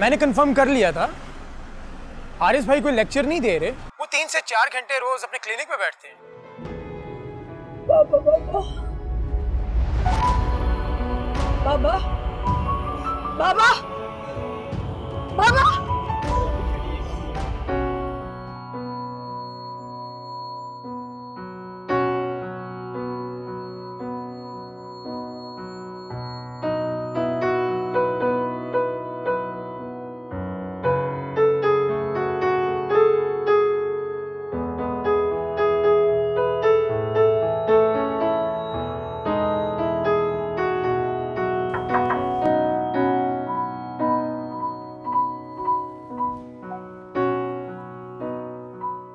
मैंने कंफर्म कर लिया था। हारिस भाई कोई लेक्चर नहीं दे रहे, वो 3 से 4 घंटे रोज अपने क्लिनिक में बैठते हैं। बाबा बाबा बाबा बाबा बाबा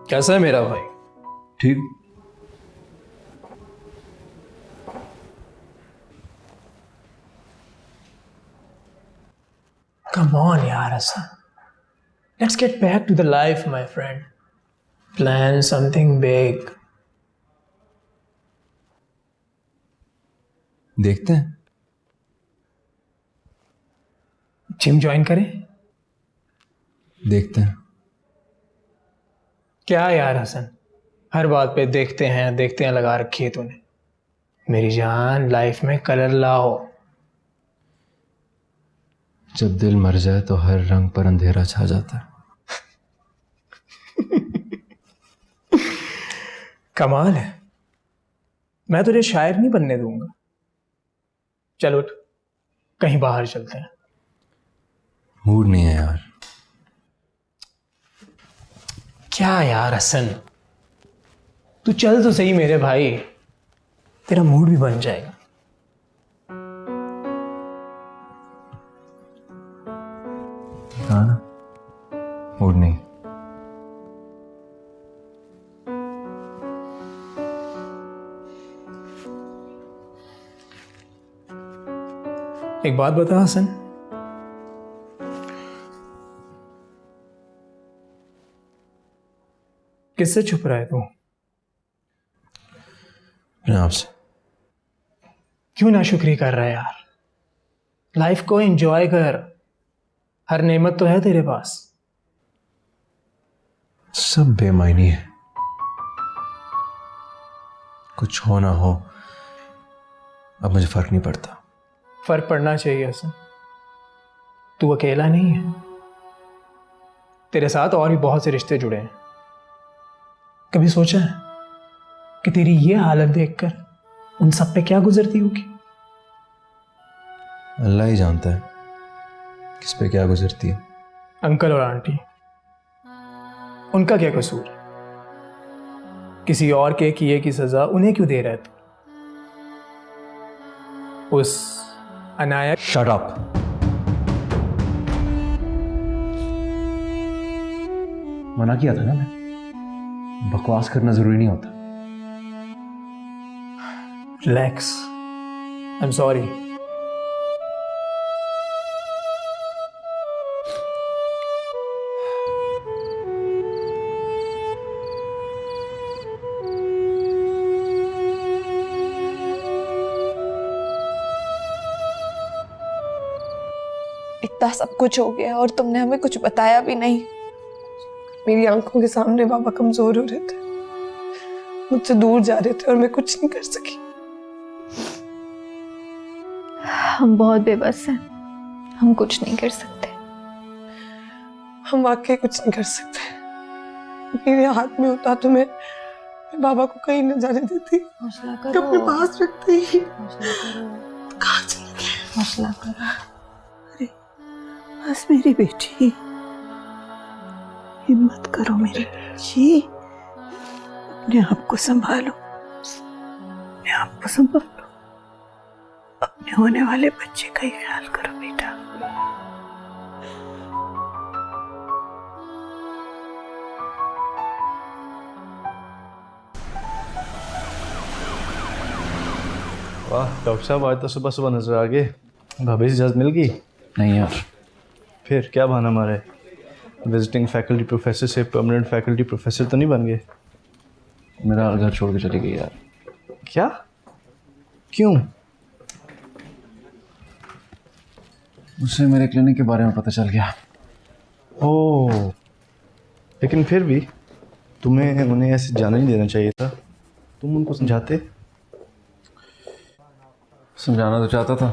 कैसा है मेरा भाई? ठीक। Come on यार Hasan, let's get back to the life my friend. Plan something big. देखते हैं। जिम ज्वाइन करें? देखते हैं। क्या यार हसन, हर बात पे देखते हैं लगा रखी है तूने। मेरी जान, लाइफ में कलर लाओ। जब दिल मर जाए तो हर रंग पर अंधेरा छा जाता है। कमाल है, मैं तुझे शायर नहीं बनने दूंगा। चलो उठ, कहीं बाहर चलते हैं। मूड नहीं है यार। क्या यार हसन, तू चल तो सही मेरे भाई, तेरा मूड भी बन जाएगा। हाँ ना, मूड नहीं। एक बात बता हसन, किससे छुप रहा है तू? अपने आप से। क्यों नाशुक्री कर रहा है यार? लाइफ को एंजॉय कर, हर नेमत तो है तेरे पास। सब बेमायनी है, कुछ हो ना हो अब मुझे फर्क नहीं पड़ता। फर्क पड़ना चाहिए हसन, तू अकेला नहीं है, तेरे साथ और भी बहुत से रिश्ते जुड़े हैं। कभी सोचा है कि तेरी ये हालत देखकर उन सब पे क्या गुजरती होगी? अल्लाह ही जानता है किस पे क्या गुजरती है। अंकल और आंटी, उनका क्या कसूर? किसी और के किए की सजा उन्हें क्यों दे रहा है तू? उस अनाया शट अप। मना किया था ना मैं, बकवास करना जरूरी नहीं होता। Relax, I am sorry. इतना सब कुछ हो गया और तुमने हमें कुछ बताया भी नहीं। मेरी आंखों के सामने बाबा कमजोर हो रहे थे, मुझसे दूर जा रहे थे और मैं कुछ नहीं कर सकी। हम बहुत बेबस हैं, हम कुछ नहीं कर सकते। हम वाकई कुछ नहीं कर सकते। मेरे हाथ में होता तो मैं बाबा को कहीं न जाने देती, अपने पास रखती। कहाँ चले गए? हौसला करो। अरे बस मेरी बेटी, हिम्मत करो मेरी बेटी, अपने आप को संभालो, अपने आप को संभालो, अपने होने वाले बच्चे का ही ख्याल करो बेटा। वाह डॉक्टर साहब, आज तो सुबह सुबह नजर आ गए। भाभी से इजाज़त मिल गई? नहीं यार। फिर क्या बहाना मारे? विजिटिंग फैकल्टी प्रोफेसर से परमानेंट फैकल्टी प्रोफेसर तो नहीं बन गए? मेरा घर छोड़ के चली गई यार। क्या? क्यों? मुझसे मेरे क्लिनिक के बारे में पता चल गया। ओह, लेकिन फिर भी तुम्हें उन्हें ऐसे जाने नहीं देना चाहिए था। तुम उनको समझाते। समझाना तो चाहता था,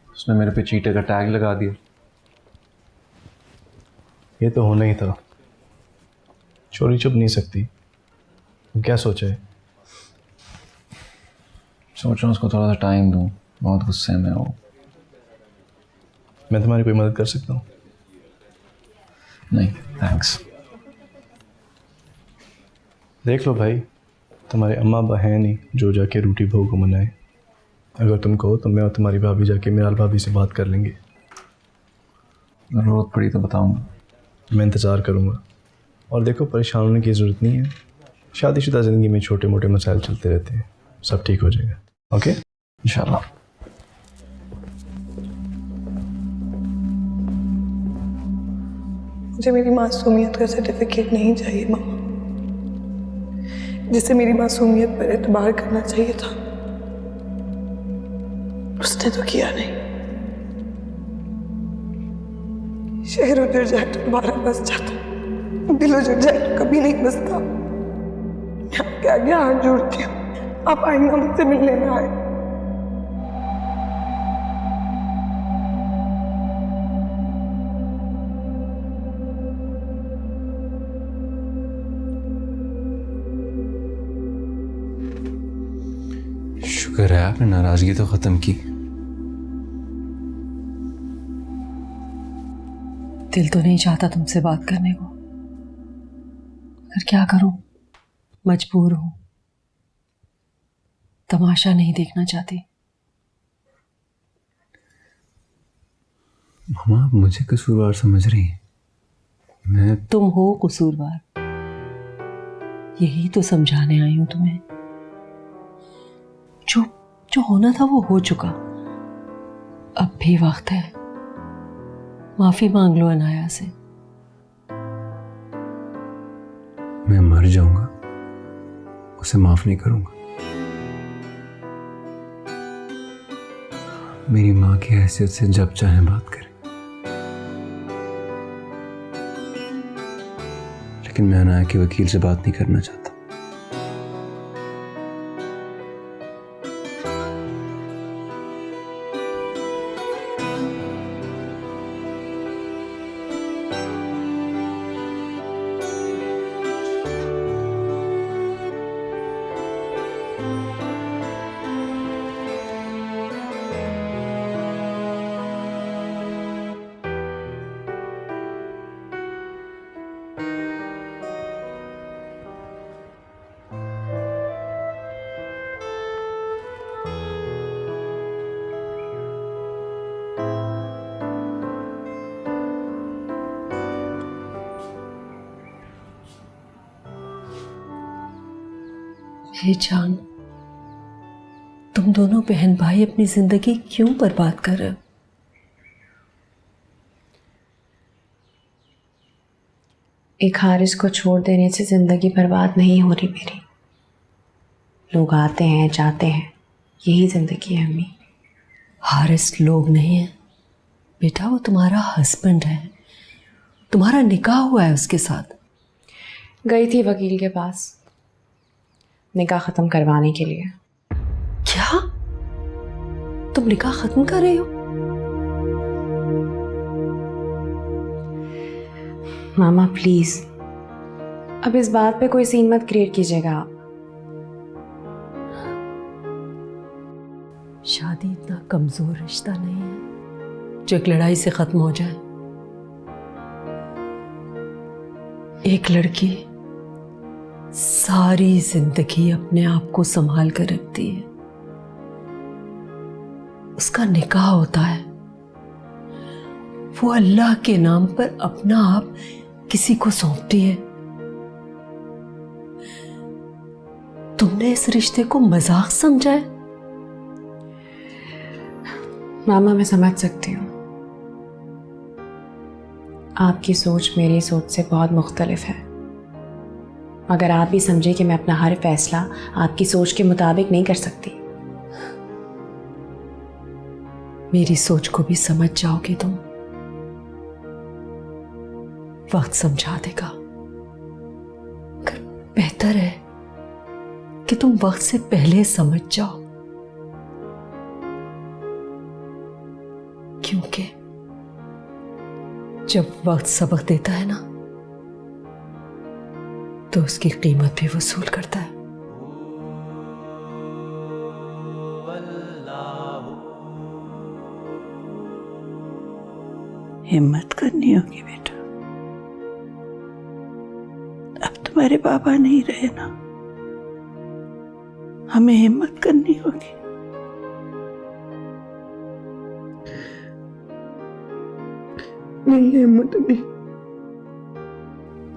उसने मेरे पे चीटर का टैग लगा दिया। ये तो होना ही था। चोरी छुप नहीं सकती। तुम क्या सोचा है? सोच रहा हूँ उसको थोड़ा सा टाइम दूँ, बहुत गुस्से में हो। मैं तुम्हारी कोई मदद कर सकता हूँ? नहीं थैंक्स। देख लो भाई, तुम्हारे अम्मा अब्बा हैं नहीं जो जाके रोटी भोग को मनाए। अगर तुम कहो तो मैं और तुम्हारी भाभी जाके मिराल भाभी से बात कर लेंगे। ज़रूरत पड़ी तो बताऊँगा। मैं इंतज़ार करूँगा। और देखो, परेशान होने की ज़रूरत नहीं है। शादीशुदा ज़िंदगी में छोटे मोटे मसाइल चलते रहते हैं, सब ठीक हो जाएगा। ओके, इंशाल्लाह। मुझे मेरी मासूमियत का सर्टिफिकेट नहीं चाहिए मामा, जिसे मेरी मासूमियत पर एतबार करना चाहिए था, उसने तो किया नहीं। शहर उजड़ जाए तो दोबारा बस जाता, दिल उजड़ जाए तो कभी नहीं बसता। मैं आपके आगे हाथ जोड़ती हूँ, आप आईना मुझसे मिलने ना आए। शुक्र है आपने नाराजगी तो खत्म की। दिल तो नहीं चाहता तुमसे बात करने को, मगर क्या करूं, मजबूर हूं। तमाशा नहीं देखना चाहती। मामा, आप मुझे कसूरवार समझ रही हैं। मैं तुम हो कसूरवार, यही तो समझाने आई हूं तुम्हें। जो जो होना था वो हो चुका, अब भी वक्त है। माफी मांग लो अनाया से। मैं मर जाऊंगा, उसे माफ नहीं करूंगा। मेरी माँ की हैसियत से जब चाहे बात करें, लेकिन मैं अनाया के वकील से बात नहीं करना चाहता। हे जान, तुम दोनों बहन भाई अपनी जिंदगी क्यों बर्बाद कर रहे हो? एक हारिस को छोड़ देने से जिंदगी बर्बाद नहीं हो रही मेरी। लोग आते हैं जाते हैं, यही जिंदगी है अम्मी। हारिस लोग नहीं है बेटा, वो तुम्हारा हस्बैंड है। तुम्हारा निकाह हुआ है उसके साथ। गई थी वकील के पास निकाह ख़त्म करवाने के लिए। क्या तुम निकाह खत्म कर रही हो? मामा प्लीज़, अब इस बात पे कोई सीन मत क्रिएट कीजिएगा आप। शादी इतना कमजोर रिश्ता नहीं है जो एक लड़ाई से खत्म हो जाए। एक लड़की सारी जिंदगी अपने आप को संभाल कर रखती है, उसका निकाह होता है, वो अल्लाह के नाम पर अपना आप किसी को सौंपती है। तुमने इस रिश्ते को मजाक समझा है? मामा मैं समझ सकती हूँ, आपकी सोच मेरी सोच से बहुत मुख्तलिफ है, मगर आप भी समझे कि मैं अपना हर फैसला आपकी सोच के मुताबिक नहीं कर सकती। मेरी सोच को भी समझ जाओगे तुम, वक्त समझा देगा। मगर बेहतर है कि तुम वक्त से पहले समझ जाओ, क्योंकि जब वक्त सबक देता है ना, तो उसकी कीमत भी वसूल करता है। हिम्मत करनी होगी बेटा, अब तुम्हारे बाबा नहीं रहे ना, हमें हिम्मत करनी होगी। नहीं है हिम्मत अभी,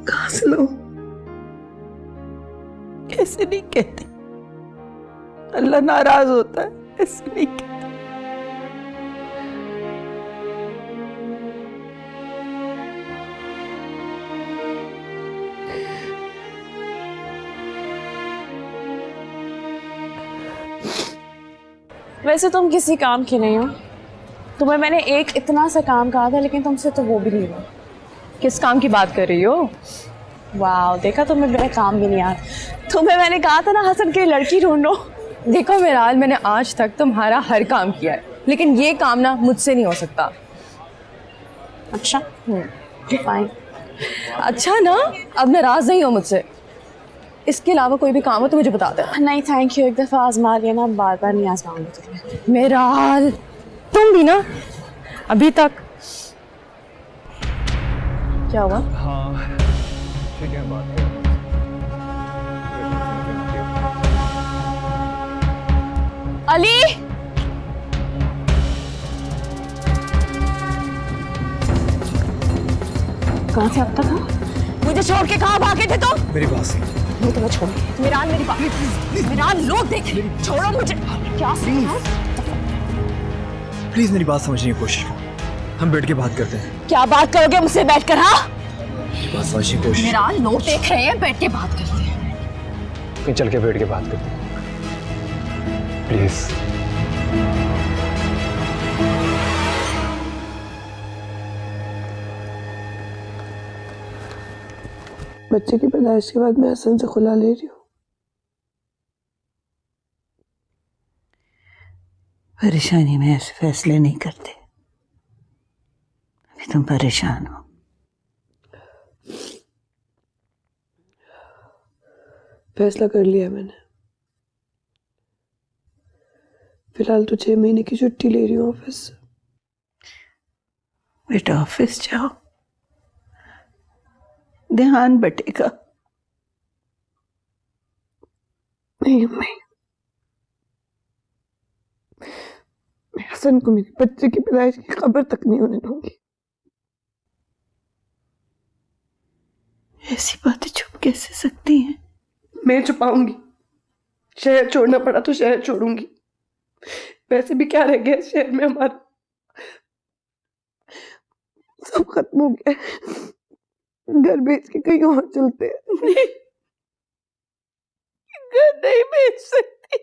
कहाँ से लाऊं? ऐसे नहीं कहते, अल्लाह नाराज होता है, ऐसे नहीं कहते। वैसे तुम किसी काम की नहीं हो। तुम्हें मैंने एक इतना सा काम कहा था, लेकिन तुमसे तो वो भी नहीं हुआ। किस काम की बात कर रही हो? वाह, देखा तुम्हें मेरा काम भी नहीं आता। तुम्हें मैंने कहा था ना हसन के लिए लड़की ढूंढो। देखो मेराल, मैंने आज तक तुम्हारा हर काम किया है, लेकिन ये काम ना मुझसे नहीं हो सकता। अच्छा फाइन। अच्छा ना, अब नाराज नहीं हो मुझसे। इसके अलावा कोई भी काम हो तो मुझे बता दे। नहीं थैंक यू, एक दफ़ा आजमा लिया ना, बार बार नहीं आजमाऊंगी तुम्हें। मेराल, तुम भी ना अभी तक। क्या हुआ? हाँ ठीक है, बात है। अली, कहाँ से अब तक हो? मुझे छोड़ के कहाँ भागे थे तुम? मेरी बात सुन। मैं तुम्हें छोड़। मेराल मेरी बात, मेराल लोग देख, छोड़ो मुझे। क्या प्लीज मेरी बात समझने की कोशिश करो, हम बैठ के बात करते हैं। क्या बात करोगे मुझसे बैठकर? हाँ, बात समझने की कोशिश। मेराल लोग देख रहे हैं, बैठ के बात करते हैं। कहीं चल के बैठ के बात करते हैं प्लीज। बच्चे की पैदाइश के बाद मैं हसन से खुला ले रही हूँ। परेशानी में ऐसे फैसले नहीं करते, अभी तुम परेशान हो। फैसला कर लिया मैंने, फिलहाल तो 6 महीने की छुट्टी ले रही हूँ ऑफिस से। बेटा ऑफिस जाओ, ध्यान बटेगा। नहीं अम्मी, मैं हसन को मेरे बच्चे की पैदाइश की खबर तक नहीं होने दूंगी। ऐसी बातें छुप कैसे सकती हैं? मैं छुपाऊंगी? शहर छोड़ना पड़ा तो शहर छोड़ूंगी। वैसे भी क्या रह गया शहर में हमारा, सब खत्म हो गया। घर बेच के कहीं और चलते हैं। नहीं, घर नहीं बेच सकती।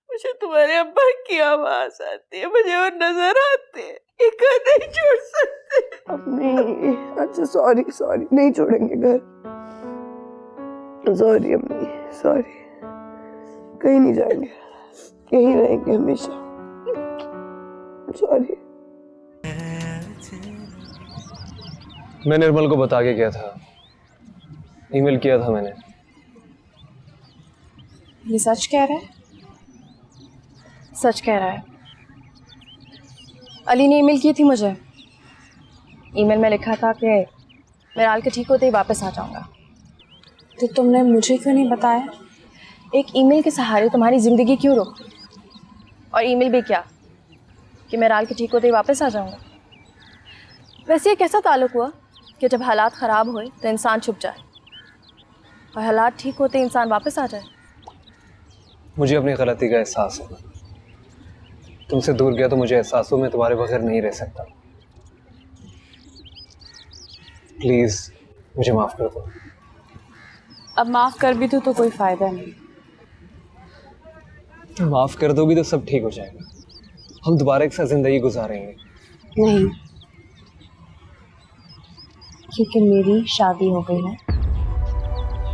मुझे तुम्हारे अब्बा की आवाज आती है, मुझे वो नजर आते हैं। ये घर नहीं छोड़ सकते। अम्मी अच्छा सॉरी सॉरी, नहीं छोड़ेंगे घर। सॉरी अम्मी सॉरी, कहीं नहीं जाएंगे, यहीं रहेंगे हमेशा। सॉरी। मैं निर्मल को बता के गया था, ईमेल किया था मैंने। ये सच कह रहा है? सच कह रहा है। अली ने ईमेल की थी मुझे। ईमेल में लिखा था कि मेराल के ठीक होते ही वापस आ जाऊंगा। तो तुमने मुझे क्यों नहीं बताया? एक ईमेल के सहारे तुम्हारी ज़िंदगी क्यों रुक? और ईमेल भी क्या कि मेराल के ठीक होते ही वापस आ जाऊंगा। वैसे ये कैसा ताल्लुक हुआ कि जब हालात ख़राब हुए तो इंसान छुप जाए और हालात ठीक होते ही इंसान वापस आ जाए? मुझे अपनी गलती का एहसास है। तुमसे दूर गया तो मुझे एहसास हो मैं तुम्हारे बगैर नहीं रह सकता। प्लीज़ मुझे माफ़ कर दो। अब माफ़ कर भी तो कोई फ़ायदा नहीं। माफ़ कर दोगी तो सब ठीक हो जाएगा, हम दोबारा एक साथ ज़िंदगी गुजारेंगे। नहीं, क्योंकि मेरी शादी हो गई है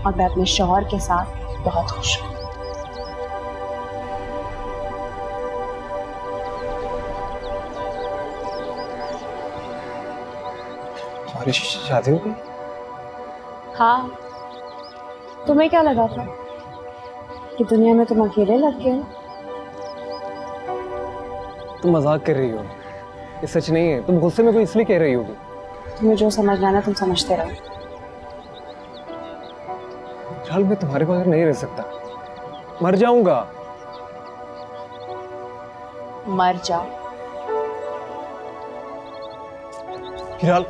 और मैं अपने शौहर के साथ बहुत खुश हूँ। तुम्हारी शादी हो गई? हाँ, तुम्हें क्या लगा था कि दुनिया में तुम अकेले लड़के हो? तुम मजाक कर रही हो, ये सच नहीं है। तुम गुस्से में कोई इसलिए कह रही होगी। तुम्हें जो समझना है ना तुम समझते रहो। चल, मैं तुम्हारे बगैर नहीं रह सकता, मर जाऊंगा। मर जाओ। हिराल,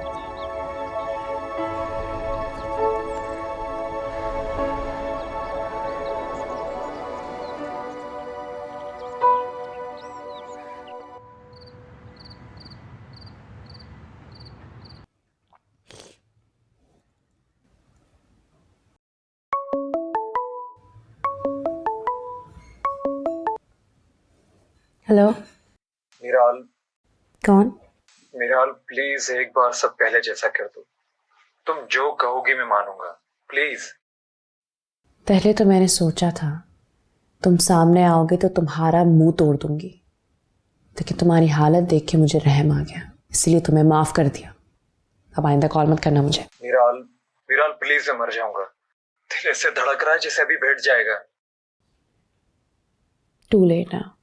हेलो, मीराल, कौन? मीराल प्लीज एक बार सब पहले जैसा कर दो। तुम जो कहोगी मैं मानूंगा, प्लीज। पहले तो मैंने सोचा था तुम सामने आओगे तो तुम्हारा मुंह तोड़ दूंगी, लेकिन तुम्हारी हालत देख के मुझे रहम आ गया, इसलिए तुम्हें माफ कर दिया। अब आइंदा कॉल मत करना मुझे। मीराल, मीराल प्लीज, मैं मर जाऊंगा। दिल ऐसे धड़क रहा है जैसे अभी बैठ जाएगा। टू लेट ना।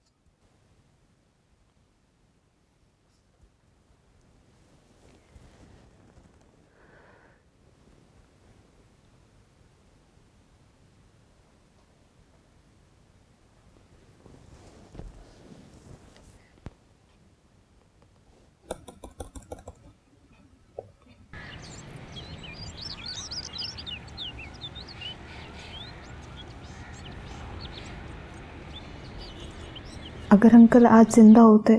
अगर अंकल आज जिंदा होते,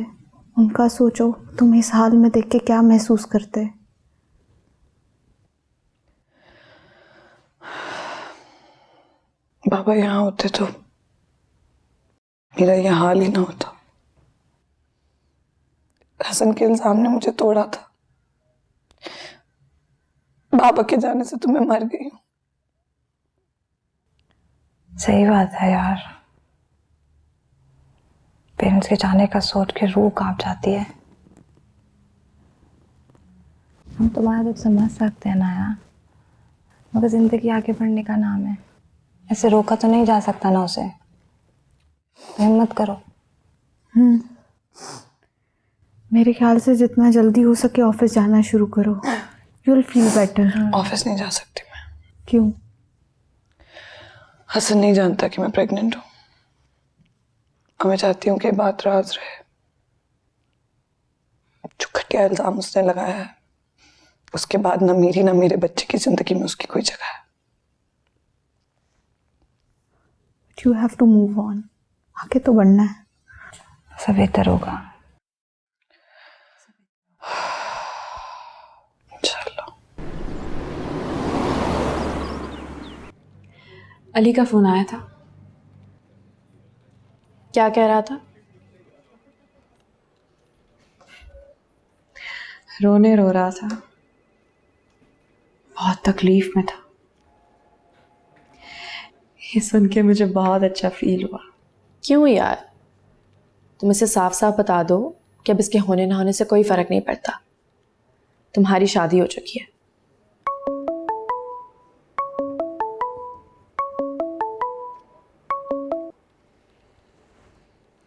उनका सोचो तुम इस हाल में देख के क्या महसूस करते। बाबा यहाँ होते तो मेरा यह हाल ही ना होता। हसन के इल्जाम ने मुझे तोड़ा था। बाबा के जाने से तो मैं मर गई हूँ। सही बात है यार, पेरेंट्स के जाने का सोच के रूह कांप जाती है। हम तुम्हारा दुख समझ सकते हैं ना यार, मगर जिंदगी आगे बढ़ने का नाम है, ऐसे रोका तो नहीं जा सकता ना उसे। तो हिम्मत करो। मेरे ख्याल से जितना जल्दी हो सके ऑफिस जाना शुरू करो। You will feel better. Office नहीं जा सकती मैं। क्यों? हसन नहीं जानता कि मैं प्रेग्नेंट हूँ और मैं चाहती हूँ कि बात राज रहे। जो घटिया इल्जाम उसने लगाया है, उसके बाद ना मेरी ना मेरे बच्चे की जिंदगी में उसकी कोई जगह है। You have to move on. आगे तो बढ़ना है। सब बेहतर होगा। अली का फोन आया था। क्या कह रहा था? रोने रो रहा था, बहुत तकलीफ में था। ये सुन के मुझे बहुत अच्छा फील हुआ। क्यों यार, तुम इसे साफ साफ बता दो कि अब इसके होने ना होने से कोई फर्क नहीं पड़ता। तुम्हारी शादी हो चुकी है।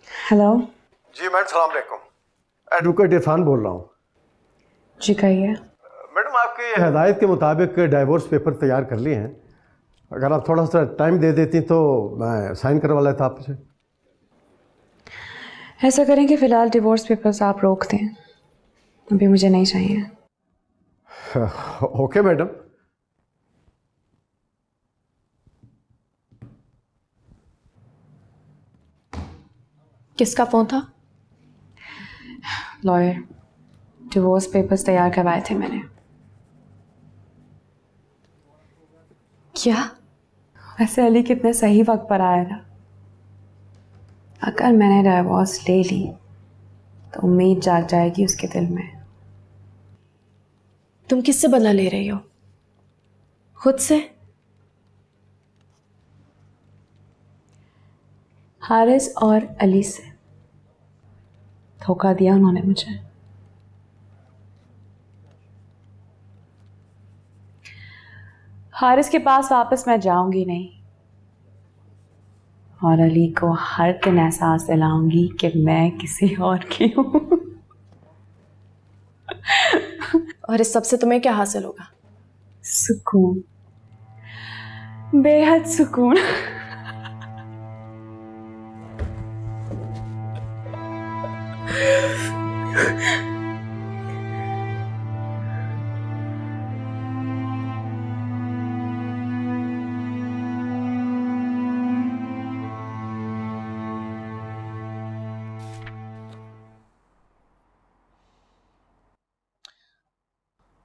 हेलो जी मैडम, सलाम अलैकुम। एडवोकेट इरफान बोल रहा हूँ। जी कहिए। मैडम, आपकी हदायत के मुताबिक डाइवोर्स पेपर तैयार कर लिए हैं। अगर आप थोड़ा सा टाइम दे देती तो मैं साइन करवा लेता आपसे। ऐसा करें कि फ़िलहाल डिवोर्स पेपर्स आप रोक दें, अभी मुझे नहीं चाहिए। Okay madam. किसका फ़ोन था? लॉयर। डिवोर्स पेपर्स तैयार करवाए थे मैंने। क्या? वैसे अली कितने सही वक्त पर आया था। अगर मैंने डिवोर्स ले ली तो उम्मीद जाग जाएगी उसके दिल में। तुम किससे बदला ले रही हो? खुद से? हारिस और अली से। धोखा दिया उन्होंने मुझे। हारिस के पास वापस मैं जाऊंगी नहीं, और अली को हर दिन एहसास दिलाऊंगी कि मैं किसी और की हूं। और इस सब से तुम्हें क्या हासिल होगा? सुकून, बेहद सुकून।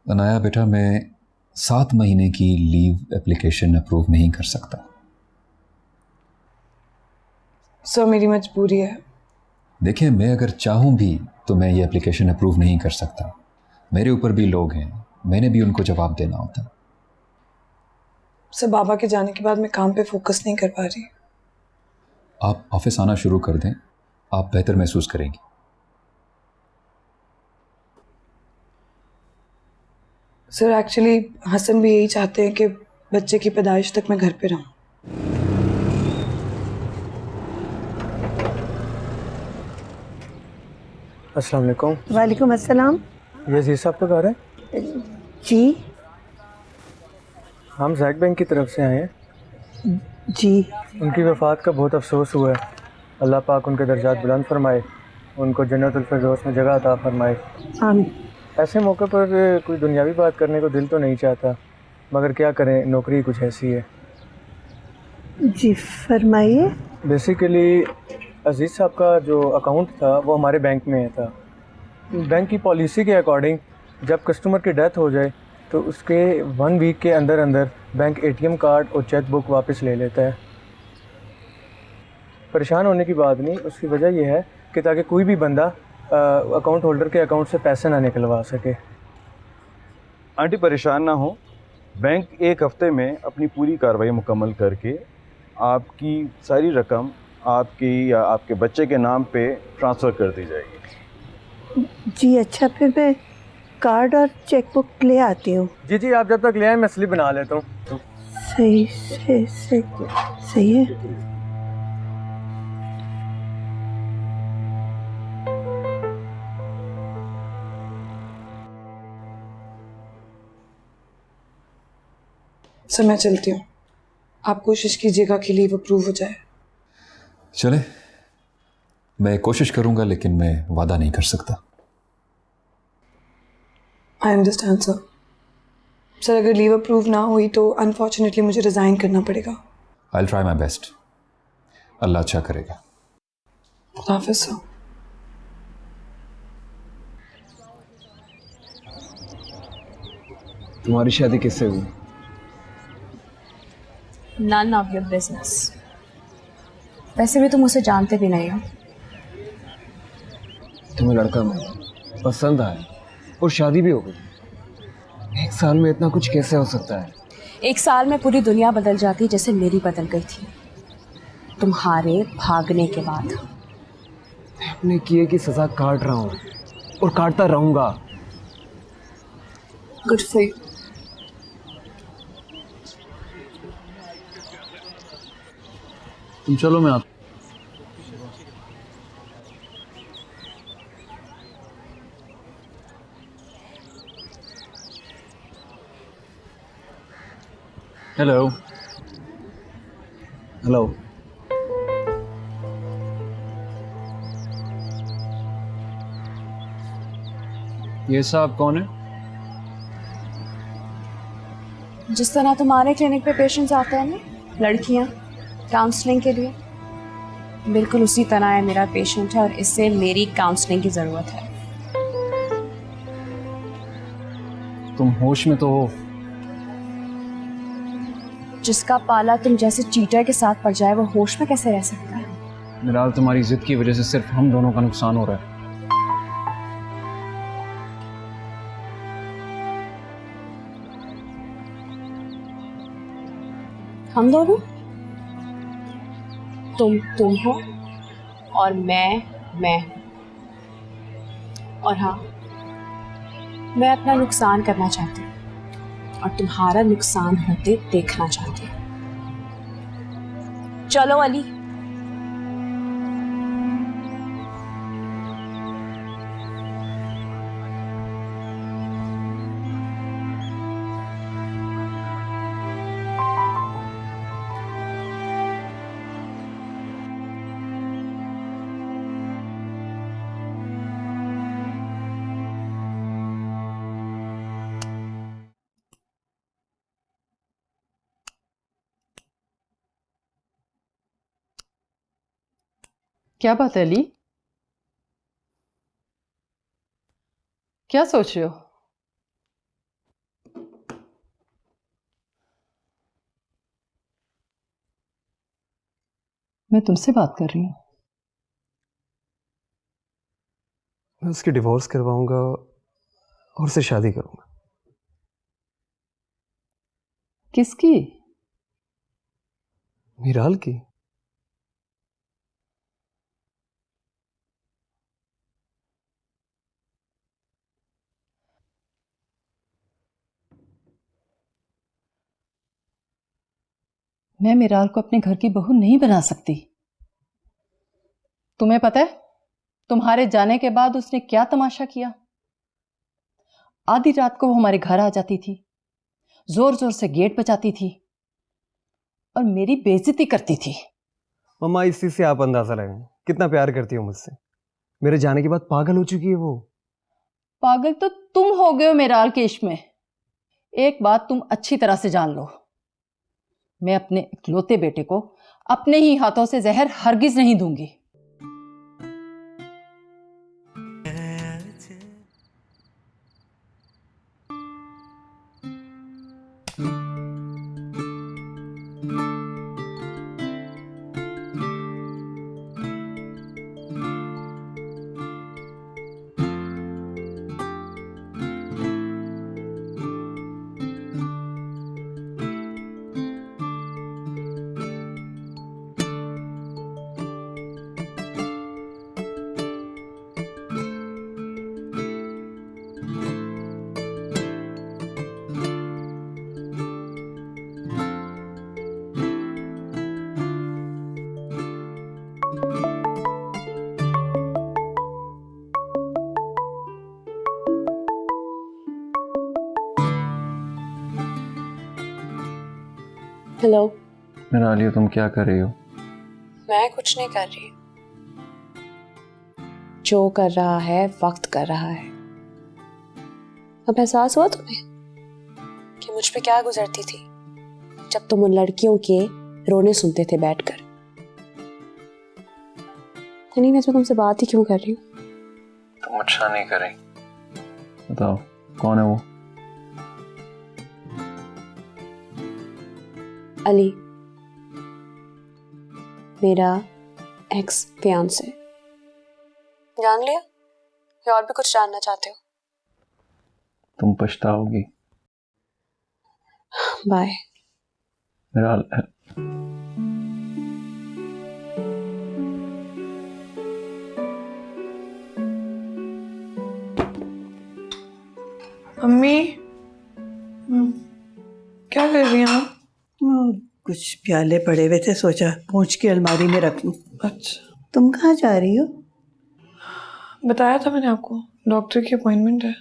अनाया बेटा, मैं 7 महीने की लीव एप्लीकेशन अप्रूव नहीं कर सकता। सर मेरी मजबूरी है। देखिए, मैं अगर चाहूँ भी तो मैं ये एप्लीकेशन अप्रूव नहीं कर सकता। मेरे ऊपर भी लोग हैं, मैंने भी उनको जवाब देना होता। सर बाबा के जाने के बाद मैं काम पे फोकस नहीं कर पा रही। आप ऑफिस आना शुरू कर दें, आप बेहतर महसूस करेंगी। सर एक्चुअली हसन भी यही चाहते हैं कि बच्चे की पैदाइश तक मैं घर पे रहूं। अस्सलाम वालेकुम। वालेकुम अस्सलाम। ये अजीज साहब का घर है? जी हम जैक बैंक की तरफ से आए हैं। जी। उनकी वफ़ात का बहुत अफसोस हुआ है। अल्लाह पाक उनके दर्जात बुलंद फरमाए, उनको जन्नतुल फिरदौस में जगह अता फरमाए। आमीन। ऐसे मौके पर कोई दुनियावी बात करने को दिल तो नहीं चाहता, मगर क्या करें, नौकरी कुछ ऐसी है। जी फरमाइए। बेसिकली अजीज़ साहब का जो अकाउंट था वो हमारे बैंक में था। बैंक की पॉलिसी के अकॉर्डिंग जब कस्टमर की डेथ हो जाए तो उसके 1 वीक के अंदर अंदर बैंक ATM कार्ड और चेक बुक वापस ले लेता है। परेशान होने की बात नहीं, उसकी वजह यह है कि ताकि कोई भी बंदा अकाउंट होल्डर के अकाउंट से पैसे ना निकलवा सके। आंटी परेशान ना हो, बैंक 1 हफ्ते में अपनी पूरी कार्रवाई मुकम्मल करके आपकी सारी रकम आपकी या आपके बच्चे के नाम पे ट्रांसफ़र कर दी जाएगी। जी अच्छा, फिर मैं कार्ड और चेक बुक ले आती हूँ। जी जी, आप जब तक ले आए मैं स्लिप बना लेता हूँ। सही सही सही सही है। सर मैं चलती हूँ, आप कोशिश कीजिएगा कि लीव अप्रूव हो जाए। चले, मैं कोशिश करूंगा लेकिन मैं वादा नहीं कर सकता। I understand sir. सर अगर लीव अप्रूव ना हुई तो अनफॉर्चुनेटली मुझे रिज़ाइन करना पड़ेगा। I will try my best. Allah अच्छा करेगा। खुदा हाफिज़ सर। तुम्हारी शादी किससे हुई? None of your business. वैसे भी तुम उसे जानते भी नहीं हो। तुम्हें लड़का मिला, पसंद आया और शादी भी हो गई। 1 साल में इतना कुछ कैसे हो सकता है? 1 साल में पूरी दुनिया बदल जाती जैसे मेरी बदल गई थी तुम्हारे भागने के बाद। मैं अपने किए की सजा काट रहा हूँ और काटता रहूंगा। Good for you. तुम चलो, मैं आता। Hello hello. ये साहब कौन है? जिस तरह तुम्हारे क्लिनिक पे पेशेंट्स आते हैं ना, लड़कियां काउंसलिंग के लिए, बिल्कुल उसी तरह है मेरा पेशेंट है और इससे मेरी काउंसलिंग की ज़रूरत है। तुम होश में तो हो? जिसका पाला तुम जैसे चीटर के साथ पड़ जाए वो होश में कैसे रह सकता है? मिराल, तुम्हारी जिद की वजह से सिर्फ हम दोनों का नुकसान हो रहा है। हम दोनों, तुम हो और मैं हूं। और हाँ, मैं अपना नुकसान करना चाहती हूँ और तुम्हारा नुकसान होते देखना चाहती हूँ। चलो अली। क्या बात है अली? क्या सोच रहे हो? मैं तुमसे बात कर रही हूँ। मैं उसकी डिवोर्स करवाऊंगा और उससे शादी करूंगा। किसकी? मीराल की। मैं मीराल को अपने घर की बहू नहीं बना सकती। तुम्हें पता है तुम्हारे जाने के बाद उसने क्या तमाशा किया? आधी रात को वो हमारे घर आ जाती थी, जोर जोर से गेट बजाती थी और मेरी बेइज्जती करती थी। मम्मा, इस चीज से आप अंदाजा लगाएं कितना प्यार करती हो मुझसे। मेरे जाने के बाद पागल हो चुकी है वो। पागल तो तुम हो गए हो मीराल के इश्क में। एक बात तुम अच्छी तरह से जान लो, मैं अपने इकलौते बेटे को अपने ही हाथों से जहर हरगिज नहीं दूंगी। हेलो। मेरा आलिया, तुम क्या कर रही हो? मैं कुछ नहीं कर रही। जो कर रहा है वक्त कर रहा है। अब एहसास हुआ तुम्हें कि मुझ पे क्या गुजरती थी जब तुम उन लड़कियों के रोने सुनते थे बैठकर? नहीं, मैं तो तुमसे बात ही क्यों कर रही हूँ? तुम अच्छा नहीं कर रही। बताओ कौन है वो? अली, मेरा एक्स फियांसे। जान लिया या और भी कुछ जानना चाहते हो? तुम पछताओगी। बाय। मेरा अम्मी, क्या कर रही हैं आप? कुछ प्याले पड़े हुए थे, सोचा पहुँच के अलमारी में रख लूं। अच्छा, तुम कहाँ जा रही हो? बताया था मैंने आपको, डॉक्टर की अपॉइंटमेंट है।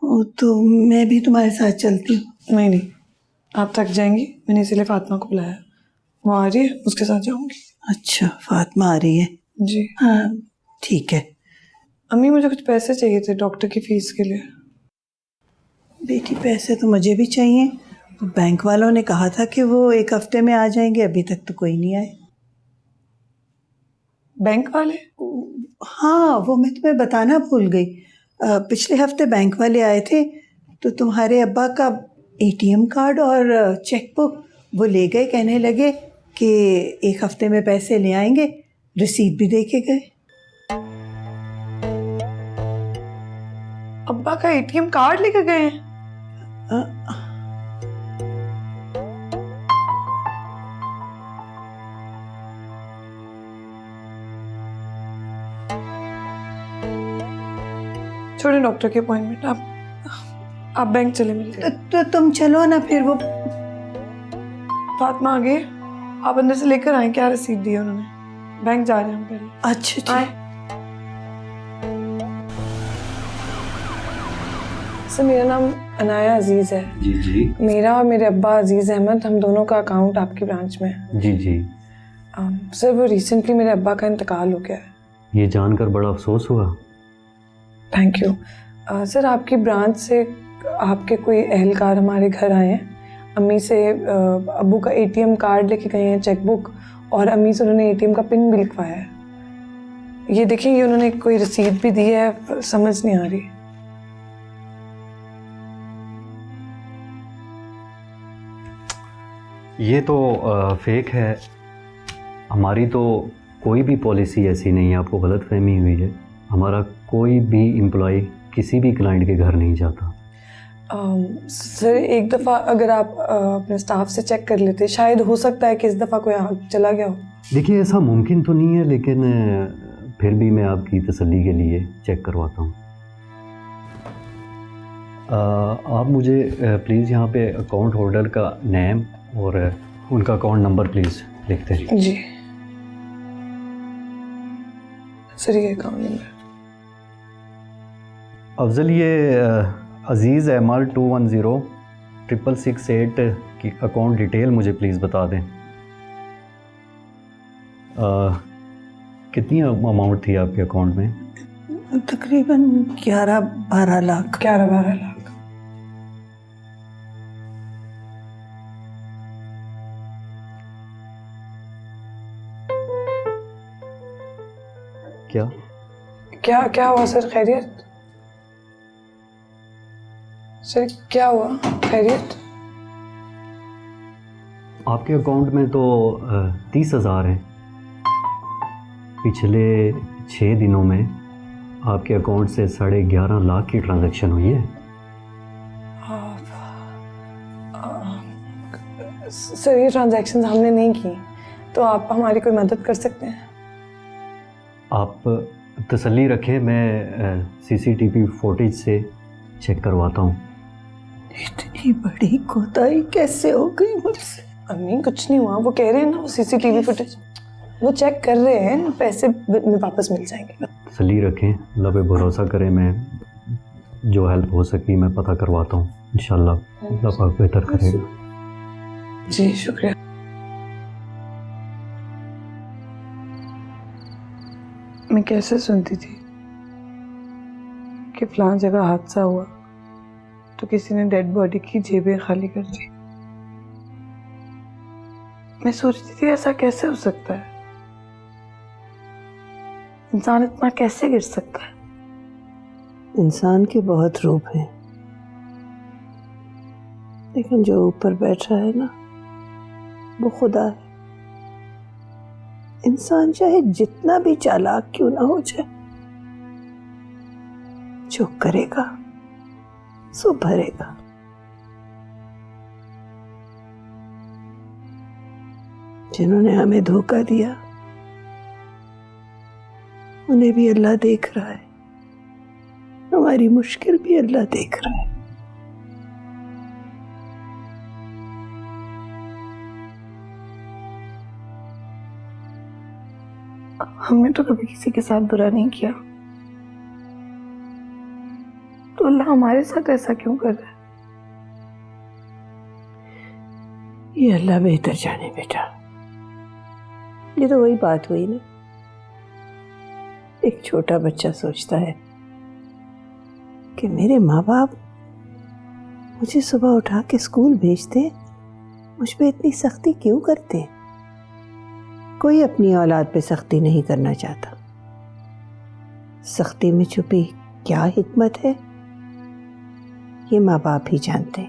ओ, तो मैं भी तुम्हारे साथ चलती हूँ। नहीं, आप थक जाएंगी, मैंने इसीलिए फातिमा को बुलाया। वो आ रही है, उसके साथ जाऊंगी। अच्छा, फातिमा आ रही है? जी हाँ, ठीक है। अम्मी, मुझे कुछ पैसे चाहिए थे डॉक्टर की फीस के लिए। बेटी, पैसे तो मुझे भी चाहिए। बैंक वालों ने कहा था कि वो 1 हफ्ते में आ जाएंगे, अभी तक तो कोई नहीं आए। बैंक वाले? हाँ, वो मैं तुम्हें बताना भूल गई। पिछले हफ्ते बैंक वाले आए थे तो तुम्हारे अब्बा का एटीएम कार्ड और चेकबुक वो ले गए। कहने लगे कि 1 हफ्ते में पैसे ले आएंगे, रिसीट भी दे के गए। अब्बा का एटीएम कार्ड लेकर गए हैं? छोड़े डॉक्टर के अपॉइंटमेंट, आप बैंक चले मिलते। तो तुम चलो ना फिर। वो फातिमा आ गई, आप अंदर से लेकर आए क्या रसीद दी है उन्होंने? बैंक जा रहे हैं हम पहले। अच्छा आए। सर मेरा नाम अनाया अजीज़ है। जी जी मेरा और मेरे अब्बा अजीज़ अहमद, हम दोनों का अकाउंट आपकी ब्रांच में है। जी जी। सर वो रिसेंटली मेरे अब्बा का इंतकाल हो गया है। ये जानकर बड़ा अफसोस हुआ। Thank you. सर आपकी ब्रांच से आपके कोई अहलकार हमारे घर आए हैं। अम्मी से अब्बू का एटीएम कार्ड लेके गए हैं, चेकबुक, और अम्मी से उन्होंने एटीएम का पिन भी लिखवाया है। ये देखिए, ये उन्होंने कोई रसीद भी दी है, समझ नहीं आ रही। ये तो फेक है। हमारी तो कोई भी पॉलिसी ऐसी नहीं है, आपको गलत फहमी हुई है। हमारा कोई भी एम्प्लॉय किसी भी क्लाइंट के घर नहीं जाता। सर एक दफ़ा अगर आप अपने स्टाफ से चेक कर लेते, शायद हो सकता है कि इस दफ़ा कोई चला गया हो। देखिए ऐसा मुमकिन तो नहीं है, लेकिन फिर भी मैं आपकी तसल्ली के लिए चेक करवाता हूँ। आप मुझे प्लीज़ यहाँ पे अकाउंट होल्डर का नेम और उनका अकाउंट नंबर प्लीज़ लिखते हैं। जी सर, ये अकाउंट नंबर। अफजल, ये अज़ीज़ एमआर 210668 की अकाउंट डिटेल मुझे प्लीज़ बता दें। कितनी अमाउंट थी आपके अकाउंट में? तकरीबन 11-12 लाख। 11-12 लाख। क्या क्या क्या हुआ सर? खैरियत? सर क्या हुआ? खैरियत? आपके अकाउंट में तो 30,000 हैं। पिछले 6 दिनों में आपके अकाउंट से 11.5 लाख की ट्रांजैक्शन हुई है। सर ये ट्रांजैक्शंस हमने नहीं की, तो आप हमारी कोई मदद कर सकते हैं? आप तसल्ली रखें, मैं सीसीटीवी फुटेज से चेक करवाता हूँ। इतनी बड़ी कोताही कैसे हो गई मुझसे? अम्मी कुछ नहीं हुआ, वो कह रहे हैं ना, वो सीसीटीवी फुटेज वो चेक कर रहे हैं, पैसे में वापस मिल जाएंगे। तसल्ली रखें, अल्लाह पे भरोसा करें। मैं जो हेल्प हो सकी मैं पता करवाता हूँ, इंशाल्लाह अल्लाह पाक बेहतर करेगा। जी शुक्रिया। मैं कैसे सुनती थी कि फलां जगह हादसा हुआ तो किसी ने डेड बॉडी की जेबें खाली कर दी। मैं सोचती थी ऐसा कैसे हो सकता है, इंसान इतना कैसे गिर सकता है? इंसान के बहुत रूप हैं, लेकिन जो ऊपर बैठा है ना, वो खुदा है। इंसान चाहे जितना भी चालाक क्यों ना हो जाए, जो करेगा सो भरेगा। जिन्होंने हमें धोखा दिया उन्हें भी अल्लाह देख रहा है, हमारी मुश्किल भी अल्लाह देख रहा है। हमने तो कभी किसी के साथ बुरा नहीं किया, तो अल्लाह हमारे साथ ऐसा क्यों कर रहा है? ये अल्लाह बेहतर जाने बेटा। ये तो वही बात हुई ना, एक छोटा बच्चा सोचता है कि मेरे माँ बाप मुझे सुबह उठा के स्कूल भेजते, मुझ पे इतनी सख्ती क्यों करते? कोई अपनी औलाद पे सख्ती नहीं करना चाहता। सख्ती में छुपी क्या हिकमत है, ये माँ बाप ही जानते।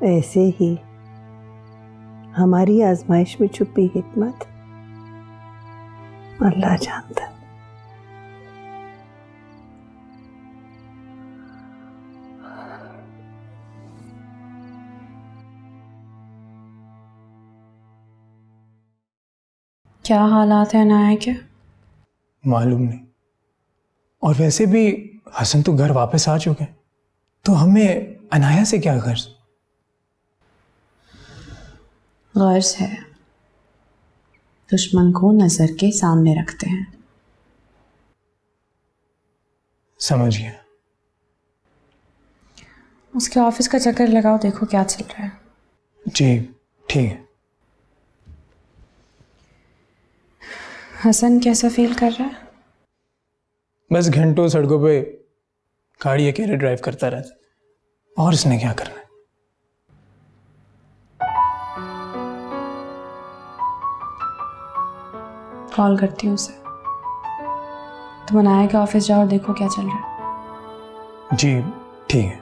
ऐसे ही हमारी आजमाइश में छुपी हिकमत अल्लाह जानता है। क्या हालात है अनाया के? मालूम नहीं, और वैसे भी हसन तो घर वापस आ चुके हैं, तो हमें अनाया से क्या गर्ज? गर्ज है दुश्मन को नजर के सामने रखते हैं। समझ गया। उसके ऑफिस का चक्कर लगाओ, देखो क्या चल रहा है। जी ठीक है। हसन कैसा फील कर रहा है? बस घंटों सड़कों पे गाड़ी अकेले ड्राइव करता रहता, और इसने क्या करना है। कॉल करती हूँ उसे। तुम अनाया के ऑफिस जाओ और देखो क्या चल रहा है। जी ठीक है।